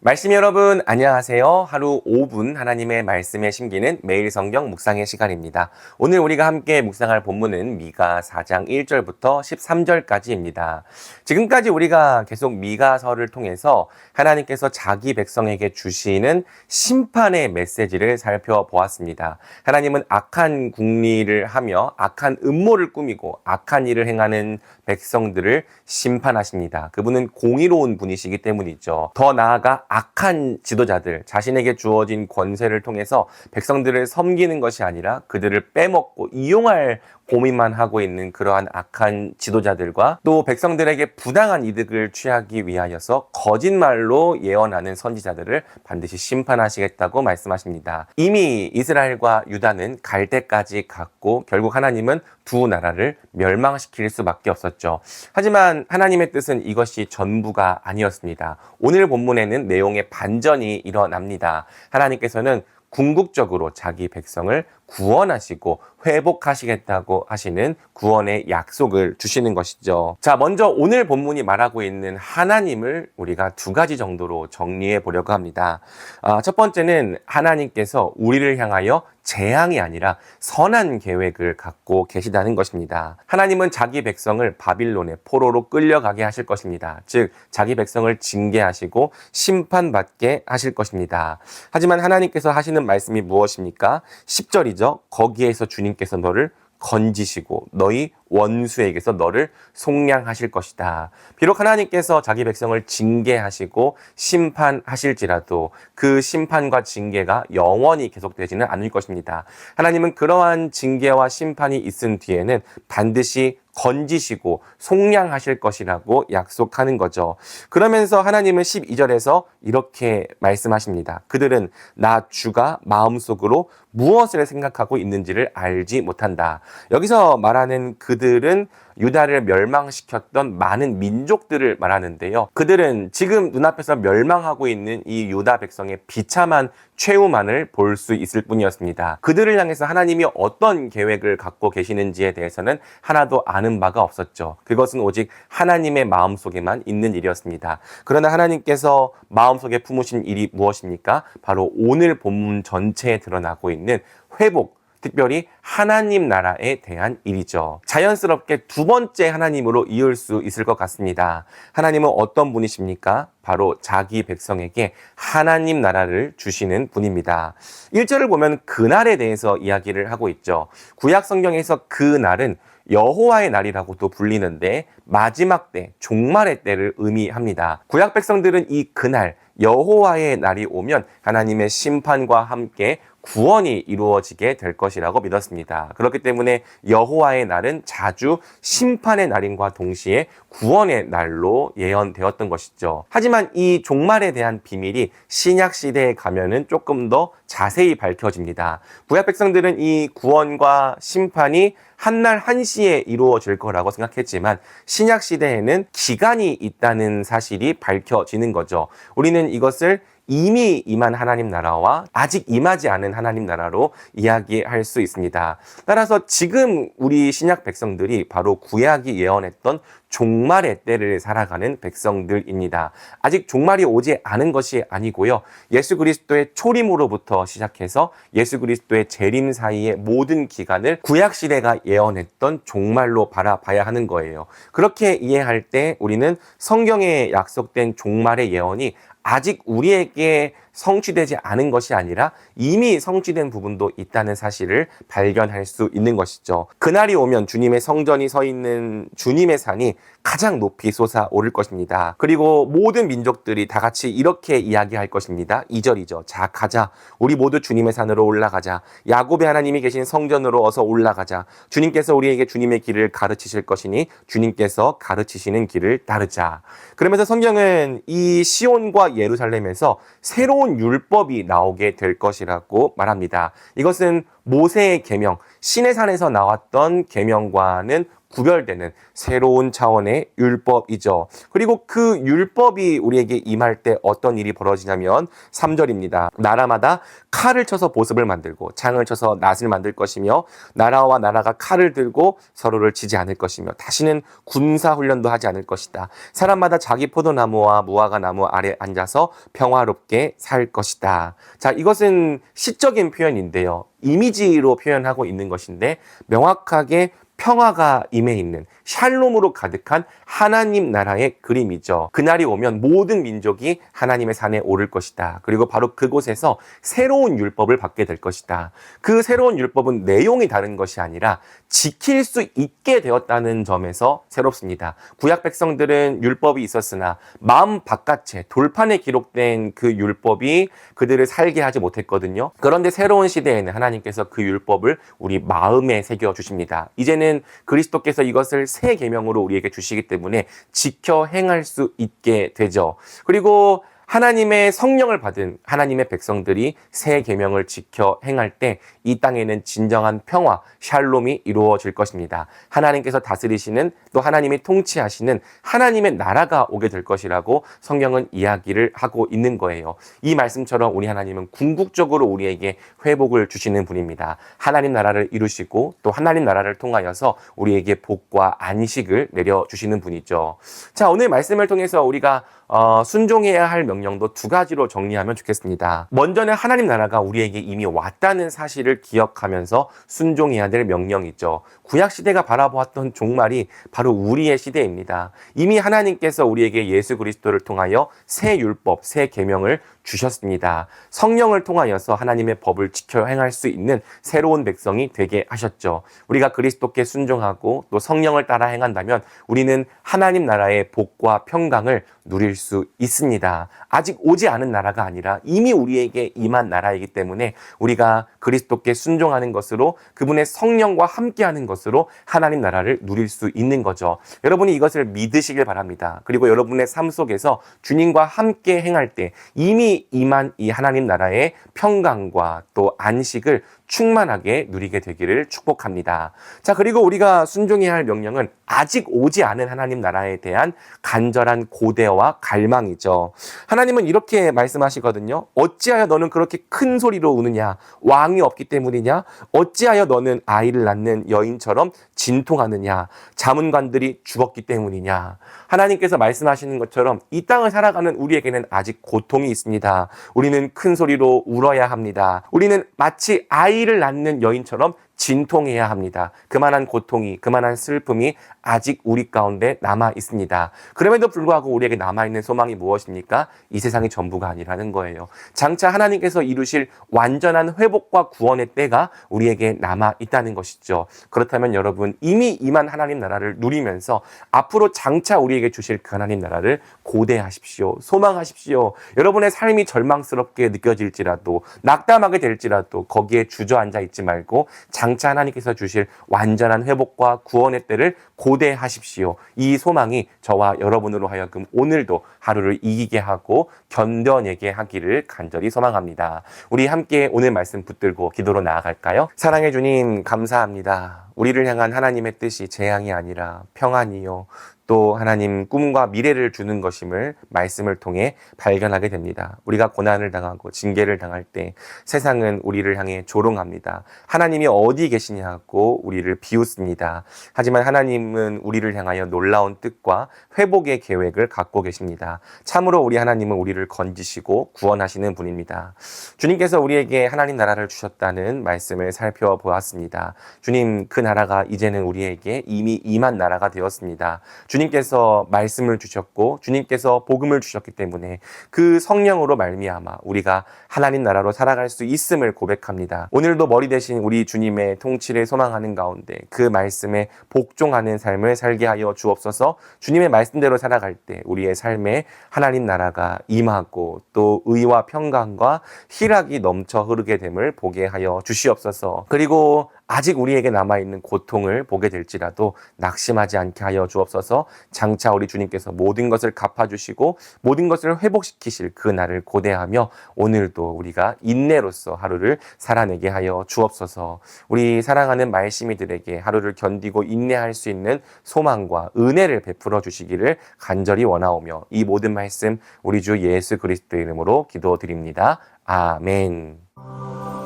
말씀 여러분 안녕하세요. 하루 5분 하나님의 말씀에 심기는 매일 성경 묵상의 시간입니다. 오늘 우리가 함께 묵상할 본문은 미가 4장 1절부터 13절까지입니다. 지금까지 우리가 계속 미가서를 통해서 하나님께서 자기 백성에게 주시는 심판의 메시지를 살펴보았습니다. 하나님은 악한 궁리를 하며 악한 음모를 꾸미고 악한 일을 행하는 백성들을 심판하십니다. 그분은 공의로운 분이시기 때문이죠. 더 나아가 악한 지도자들, 자신에게 주어진 권세를 통해서 백성들을 섬기는 것이 아니라 그들을 빼먹고 이용할 고민만 하고 있는 그러한 악한 지도자들과 또 백성들에게 부당한 이득을 취하기 위하여서 거짓말로 예언하는 선지자들을 반드시 심판하시겠다고 말씀하십니다. 이미 이스라엘과 유다는 갈 때까지 갔고 결국 하나님은 두 나라를 멸망시킬 수밖에 없었죠. 하지만 하나님의 뜻은 이것이 전부가 아니었습니다. 오늘 본문에는 내용의 반전이 일어납니다. 하나님께서는 궁극적으로 자기 백성을 구원하시고 회복하시겠다고 하시는 구원의 약속을 주시는 것이죠. 자, 먼저 오늘 본문이 말하고 있는 하나님을 우리가 두 가지 정도로 정리해 보려고 합니다. 첫 번째는 하나님께서 우리를 향하여 재앙이 아니라 선한 계획을 갖고 계시다는 것입니다. 하나님은 자기 백성을 바빌론의 포로로 끌려가게 하실 것입니다. 즉 자기 백성을 징계하시고 심판받게 하실 것입니다. 하지만 하나님께서 하시는 말씀이 무엇입니까? 10절이죠. 거기에서 주님께서 너를 건지시고 너희 원수에게서 너를 속량하실 것이다. 비록 하나님께서 자기 백성을 징계하시고 심판하실지라도 그 심판과 징계가 영원히 계속되지는 않을 것입니다. 하나님은 그러한 징계와 심판이 있은 뒤에는 반드시 건지시고 속량하실 것이라고 약속하는 거죠. 그러면서 하나님은 12절에서 이렇게 말씀하십니다. 그들은 나 주가 마음속으로 무엇을 생각하고 있는지를 알지 못한다. 여기서 말하는 그들은 유다를 멸망시켰던 많은 민족들을 말하는데요. 그들은 지금 눈앞에서 멸망하고 있는 이 유다 백성의 비참한 최후만을 볼 수 있을 뿐이었습니다. 그들을 향해서 하나님이 어떤 계획을 갖고 계시는지에 대해서는 하나도 아는 바가 없었죠. 그것은 오직 하나님의 마음속에만 있는 일이었습니다. 그러나 하나님께서 마음속에 품으신 일이 무엇입니까? 바로 오늘 본문 전체에 드러나고 있는 회복, 특별히 하나님 나라에 대한 일이죠. 자연스럽게 두 번째 하나님으로 이을 수 있을 것 같습니다. 하나님은 어떤 분이십니까? 바로 자기 백성에게 하나님 나라를 주시는 분입니다. 1절을 보면 그날에 대해서 이야기를 하고 있죠. 구약 성경에서 그날은 여호와의 날이라고도 불리는데 마지막 때, 종말의 때를 의미합니다. 구약 백성들은 이 그날, 여호와의 날이 오면 하나님의 심판과 함께 구원이 이루어지게 될 것이라고 믿었습니다. 그렇기 때문에 여호와의 날은 자주 심판의 날인과 동시에 구원의 날로 예언되었던 것이죠. 하지만 이 종말에 대한 비밀이 신약 시대에 가면은 조금 더 자세히 밝혀집니다. 구약 백성들은 이 구원과 심판이 한날 한시에 이루어질 거라고 생각했지만 신약 시대에는 기간이 있다는 사실이 밝혀지는 거죠. 우리는 이것을 이미 임한 하나님 나라와 아직 임하지 않은 하나님 나라로 이야기할 수 있습니다. 따라서 지금 우리 신약 백성들이 바로 구약이 예언했던 종말의 때를 살아가는 백성들입니다. 아직 종말이 오지 않은 것이 아니고요. 예수 그리스도의 초림으로부터 시작해서 예수 그리스도의 재림 사이의 모든 기간을 구약 시대가 예언했던 종말로 바라봐야 하는 거예요. 그렇게 이해할 때 우리는 성경에 약속된 종말의 예언이 아직 우리에게 성취되지 않은 것이 아니라 이미 성취된 부분도 있다는 사실을 발견할 수 있는 것이죠. 그날이 오면 주님의 성전이 서 있는 주님의 산이 가장 높이 솟아오를 것입니다. 그리고 모든 민족들이 다 같이 이렇게 이야기할 것입니다. 2절이죠. 자, 가자. 우리 모두 주님의 산으로 올라가자. 야곱의 하나님이 계신 성전으로 어서 올라가자. 주님께서 우리에게 주님의 길을 가르치실 것이니 주님께서 가르치시는 길을 따르자. 그러면서 성경은 이 시온과 예루살렘에서 새로운 율법이 나오게 될 것이라고 말합니다. 이것은 모세의 계명, 시내산에서 나왔던 계명과는 구별되는 새로운 차원의 율법이죠. 그리고 그 율법이 우리에게 임할 때 어떤 일이 벌어지냐면 3절입니다. 나라마다 칼을 쳐서 보습을 만들고 창을 쳐서 낫을 만들 것이며 나라와 나라가 칼을 들고 서로를 치지 않을 것이며 다시는 군사훈련도 하지 않을 것이다. 사람마다 자기 포도나무와 무화과 나무 아래 앉아서 평화롭게 살 것이다. 자, 이것은 시적인 표현인데요. 이미지로 표현하고 있는 것인데 명확하게 평화가 임해 있는 샬롬으로 가득한 하나님 나라의 그림이죠. 그날이 오면 모든 민족이 하나님의 산에 오를 것이다. 그리고 바로 그곳에서 새로운 율법을 받게 될 것이다. 그 새로운 율법은 내용이 다른 것이 아니라 지킬 수 있게 되었다는 점에서 새롭습니다. 구약 백성들은 율법이 있었으나 마음 바깥에 돌판에 기록된 그 율법이 그들을 살게 하지 못했거든요. 그런데 새로운 시대에는 하나님께서 그 율법을 우리 마음에 새겨 주십니다. 이제는 그리스도께서 이것을 새 계명으로 우리에게 주시기 때문에 지켜 행할 수 있게 되죠. 그리고 하나님의 성령을 받은 하나님의 백성들이 새 계명을 지켜 행할 때 이 땅에는 진정한 평화, 샬롬이 이루어질 것입니다. 하나님께서 다스리시는 또 하나님이 통치하시는 하나님의 나라가 오게 될 것이라고 성경은 이야기를 하고 있는 거예요. 이 말씀처럼 우리 하나님은 궁극적으로 우리에게 회복을 주시는 분입니다. 하나님 나라를 이루시고 또 하나님 나라를 통하여서 우리에게 복과 안식을 내려주시는 분이죠. 자, 오늘 말씀을 통해서 우리가 순종해야 할 명령도 두 가지로 정리하면 좋겠습니다. 먼저는 하나님 나라가 우리에게 이미 왔다는 사실을 기억하면서 순종해야 될 명령이죠. 구약 시대가 바라보았던 종말이 바로 우리의 시대입니다. 이미 하나님께서 우리에게 예수 그리스도를 통하여 새 율법, 새 계명을 주셨습니다. 성령을 통하여서 하나님의 법을 지켜 행할 수 있는 새로운 백성이 되게 하셨죠. 우리가 그리스도께 순종하고 또 성령을 따라 행한다면 우리는 하나님 나라의 복과 평강을 누릴 수 있습니다. 아직 오지 않은 나라가 아니라 이미 우리에게 임한 나라이기 때문에 우리가 그리스도께 순종하는 것으로 그분의 성령과 함께하는 것으로 하나님 나라를 누릴 수 있는 거죠. 여러분이 이것을 믿으시길 바랍니다. 그리고 여러분의 삶 속에서 주님과 함께 행할 때 이미 임한 이 하나님 나라의 평강과 또 안식을 충만하게 누리게 되기를 축복합니다. 자, 그리고 우리가 순종해야 할 명령은 아직 오지 않은 하나님 나라에 대한 간절한 고대와 갈망이죠. 하나님은 이렇게 말씀하시거든요. 어찌하여 너는 그렇게 큰 소리로 우느냐? 왕이 없기 때문이냐? 어찌하여 너는 아이를 낳는 여인처럼 진통하느냐? 자문관들이 죽었기 때문이냐? 하나님께서 말씀하시는 것처럼 이 땅을 살아가는 우리에게는 아직 고통이 있습니다. 우리는 큰 소리로 울어야 합니다. 우리는 마치 아이를 낳는 여인처럼 진통해야 합니다. 그만한 고통이, 그만한 슬픔이 아직 우리 가운데 남아 있습니다. 그럼에도 불구하고 우리에게 남아있는 소망이 무엇입니까? 이 세상이 전부가 아니라는 거예요. 장차 하나님께서 이루실 완전한 회복과 구원의 때가 우리에게 남아 있다는 것이죠. 그렇다면 여러분, 이미 임한 하나님 나라를 누리면서 앞으로 장차 우리에게 주실 그 하나님 나라를 고대하십시오. 소망하십시오. 여러분의 삶이 절망스럽게 느껴질지라도, 낙담하게 될지라도 거기에 주저앉아 있지 말고 장차 하나님께서 주실 완전한 회복과 구원의 때를 고대하십시오. 이 소망이 저와 여러분으로 하여금 오늘도 하루를 이기게 하고 견뎌내게 하기를 간절히 소망합니다. 우리 함께 오늘 말씀 붙들고 기도로 나아갈까요? 사랑해 주님, 감사합니다. 우리를 향한 하나님의 뜻이 재앙이 아니라 평안이요, 또 하나님 꿈과 미래를 주는 것임을 말씀을 통해 발견하게 됩니다. 우리가 고난을 당하고 징계를 당할 때 세상은 우리를 향해 조롱합니다. 하나님이 어디 계시냐고 우리를 비웃습니다. 하지만 하나님은 우리를 향하여 놀라운 뜻과 회복의 계획을 갖고 계십니다. 참으로 우리 하나님은 우리를 건지시고 구원하시는 분입니다. 주님께서 우리에게 하나님 나라를 주셨다는 말씀을 살펴보았습니다. 주님, 그 나라가 이제는 우리에게 이미 임한 나라가 되었습니다. 주님께서 말씀을 주셨고 주님께서 복음을 주셨기 때문에 그 성령으로 말미암아 우리가 하나님 나라로 살아갈 수 있음을 고백합니다. 오늘도 머리 대신 우리 주님의 통치를 소망하는 가운데 그 말씀에 복종하는 삶을 살게 하여 주옵소서. 주님의 말씀대로 살아갈 때 우리의 삶에 하나님 나라가 임하고 또 의와 평강과 희락이 넘쳐 흐르게 됨을 보게 하여 주시옵소서. 그리고 아직 우리에게 남아있는 고통을 보게 될지라도 낙심하지 않게 하여 주옵소서. 장차 우리 주님께서 모든 것을 갚아주시고 모든 것을 회복시키실 그 날을 고대하며 오늘도 우리가 인내로서 하루를 살아내게 하여 주옵소서. 우리 사랑하는 말씀이들에게 하루를 견디고 인내할 수 있는 소망과 은혜를 베풀어 주시기를 간절히 원하오며 이 모든 말씀 우리 주 예수 그리스도의 이름으로 기도드립니다. 아멘.